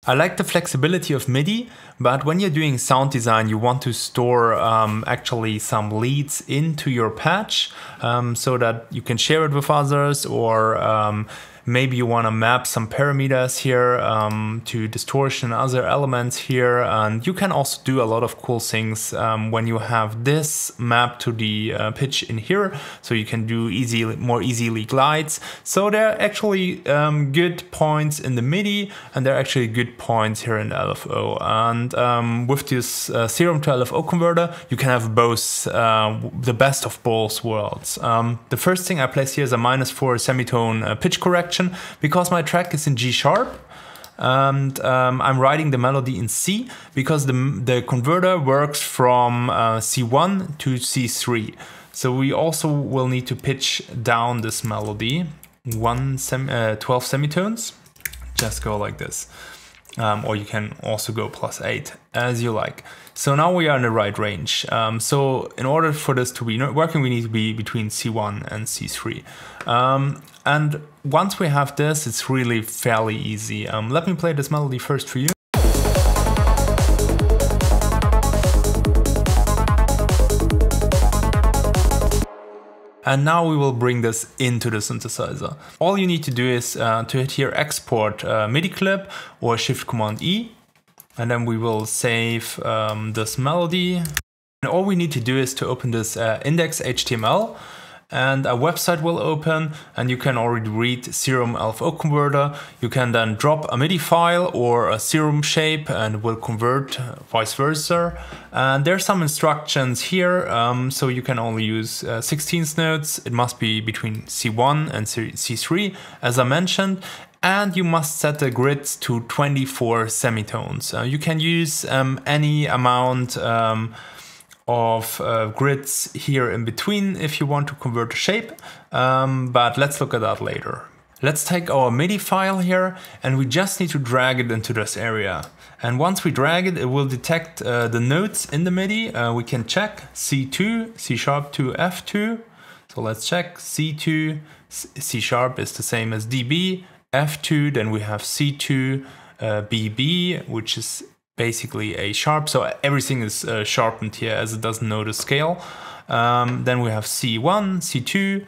I like the flexibility of MIDI, but when you're doing sound design, you want to store actually some leads into your patch so that you can share it with others, or maybe you want to map some parameters here to distortion and other elements here. And you can also do a lot of cool things when you have this mapped to the pitch in here. So you can do more easily glides. So there are actually good points in the MIDI, and there are actually good points here in LFO. And with this Serum to LFO converter, you can have both, the best of both worlds. The first thing I place here is a -4 semitone pitch correction, because my track is in G sharp, and I'm writing the melody in C, because the converter works from C1 to C3. So we also will need to pitch down this melody 12 semitones. Just go like this. Or you can also go +8, as you like. So now we are in the right range. So in order for this to be working, we need to be between C1 and C3. And once we have this, it's really fairly easy. Let me play this melody first for you. And now we will bring this into the synthesizer. All you need to do is to hit here export MIDI clip or Shift-Command-E, and then we will save this melody. And all we need to do is to open this index.html, and a website will open, and you can already read Serum LFO converter. You can then drop a MIDI file or a Serum shape and it will convert, vice versa. And there's some instructions here, so you can only use 16th notes. It must be between C1 and C3, as I mentioned. And you must set the grids to 24 semitones. You can use any amount of grids here in between if you want to convert a shape, but let's look at that later. Let's take our MIDI file here, and we just need to drag it into this area. And once we drag it, it will detect the notes in the MIDI. We can check C2, C sharp to F2. So let's check C2, C sharp is the same as DB, F2, then we have C2, BB, which is basically A sharp, so everything is sharpened here as it doesn't know the scale. Then we have C1, C2,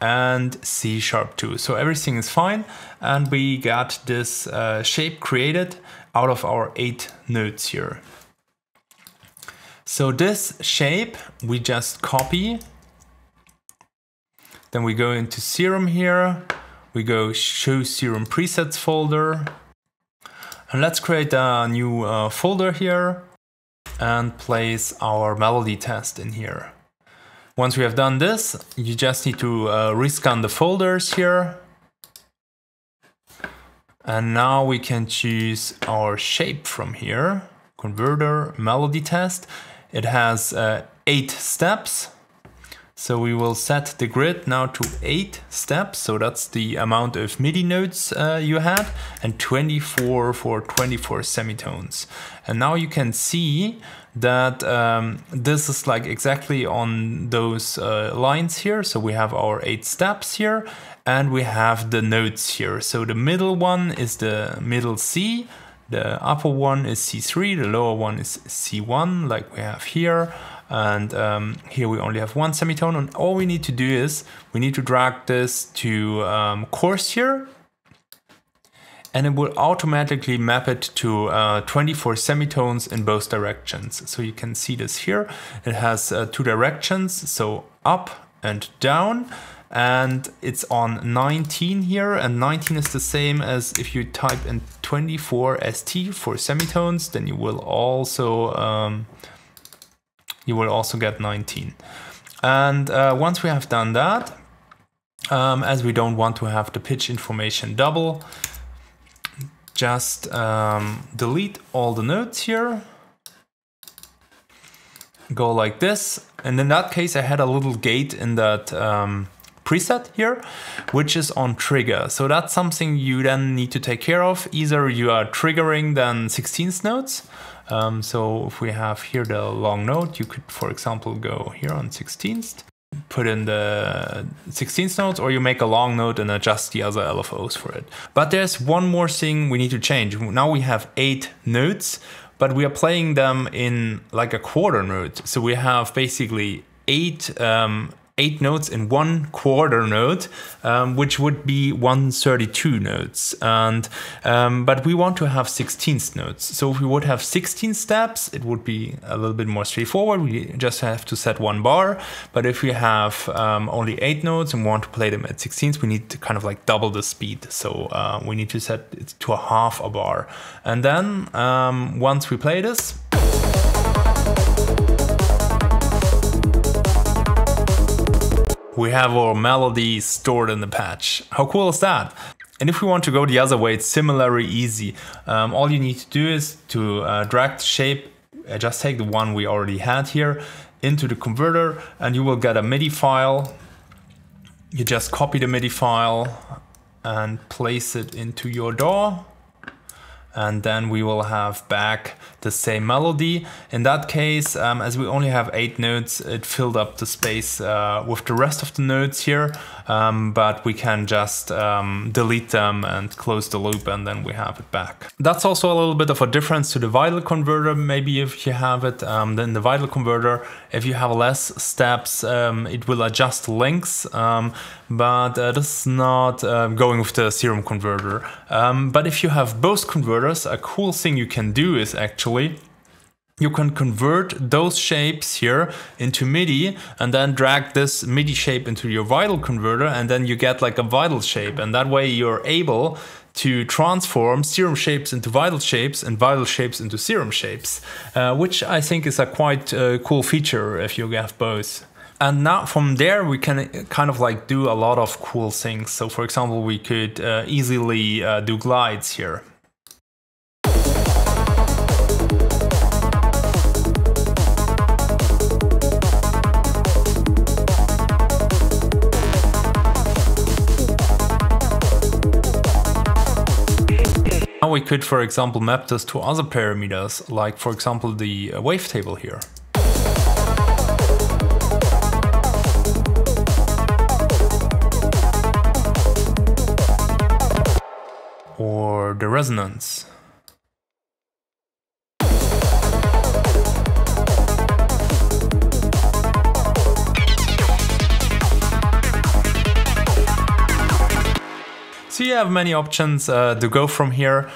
and C sharp 2. So everything is fine, and we got this shape created out of our 8 notes here. So this shape we just copy. Then we go into Serum here. We go Show Serum Presets folder. And let's create a new folder here and place our melody test in here. Once we have done this, you just need to rescan the folders here. And now we can choose our shape from here. Converter, melody test. It has 8 steps. So we will set the grid now to 8 steps. So that's the amount of MIDI notes you had, and 24 for 24 semitones. And now you can see that this is like exactly on those lines here. So we have our 8 steps here, and we have the notes here. So the middle one is the middle C, the upper one is C3, the lower one is C1, like we have here. And here we only have 1 semitone, and all we need to do is we need to drag this to coarse here, and it will automatically map it to 24 semitones in both directions. So you can see this here. It has 2 directions, so up and down, and it's on 19 here, and 19 is the same as if you type in 24 ST for semitones, then you will also get 19. And once we have done that, as we don't want to have the pitch information double, just delete all the notes here, go like this. And in that case, I had a little gate in that preset here, which is on trigger. So that's something you then need to take care of. Either you are triggering then 16th notes. So if we have here the long note, you could, for example, go here on 16th. put in the 16th notes, or you make a long note and adjust the other LFOs for it. But there's one more thing we need to change. Now we have 8 notes, but we are playing them in like a quarter note. So we have basically 8 notes in 1 quarter note, which would be 132 notes. And but we want to have 16th notes. So if we would have 16 steps, it would be a little bit more straightforward. We just have to set 1 bar. But if we have only 8 notes and want to play them at 16th, we need to kind of like double the speed. So we need to set it to a half a bar. And then once we play this, we have our melody stored in the patch. How cool is that? And if we want to go the other way, it's similarly easy. All you need to do is to drag the shape, just take the one we already had here, into the converter, and you will get a MIDI file. You just copy the MIDI file and place it into your DAW. And then we will have back the same melody. In that case, as we only have 8 notes, it filled up the space with the rest of the notes here, but we can just delete them and close the loop, and then we have it back. That's also a little bit of a difference to the Vital Converter, maybe if you have it. Then the Vital Converter, if you have less steps, it will adjust lengths, but this is not going with the Serum Converter. But if you have both converters, a cool thing you can do is actually you can convert those shapes here into MIDI and then drag this MIDI shape into your Vital Converter, and then you get like a Vital shape, and that way you're able to transform Serum shapes into Vital shapes and Vital shapes into Serum shapes, which I think is a quite cool feature if you have both. And now from there we can kind of like do a lot of cool things. So for example, we could easily do glides here. Now we could, for example, map this to other parameters, like for example the wavetable here. Or the resonance. So you have many options to go from here.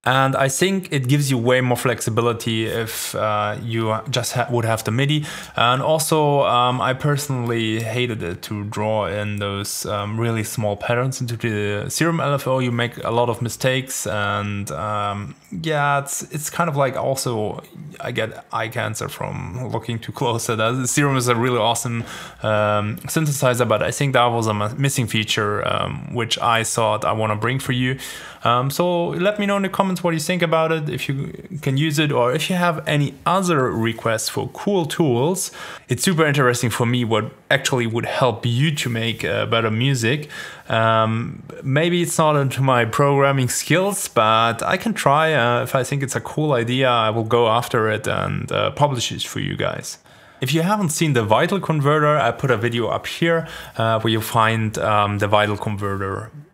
And I think it gives you way more flexibility if you just would have the MIDI. And also, I personally hated it to draw in those really small patterns into the Serum LFO. You make a lot of mistakes, and yeah, it's kind of like also I get eye cancer from looking too close at that. Serum is a really awesome synthesizer, but I think that was a missing feature which I thought I want to bring for you. So let me know in the comments what you think about it, if you can use it, or if you have any other requests for cool tools. It's super interesting for me what actually would help you to make better music. Maybe it's not into my programming skills, but I can try. If I think it's a cool idea, I will go after it and publish it for you guys. If you haven't seen the Vital Converter, I put a video up here where you find the Vital Converter.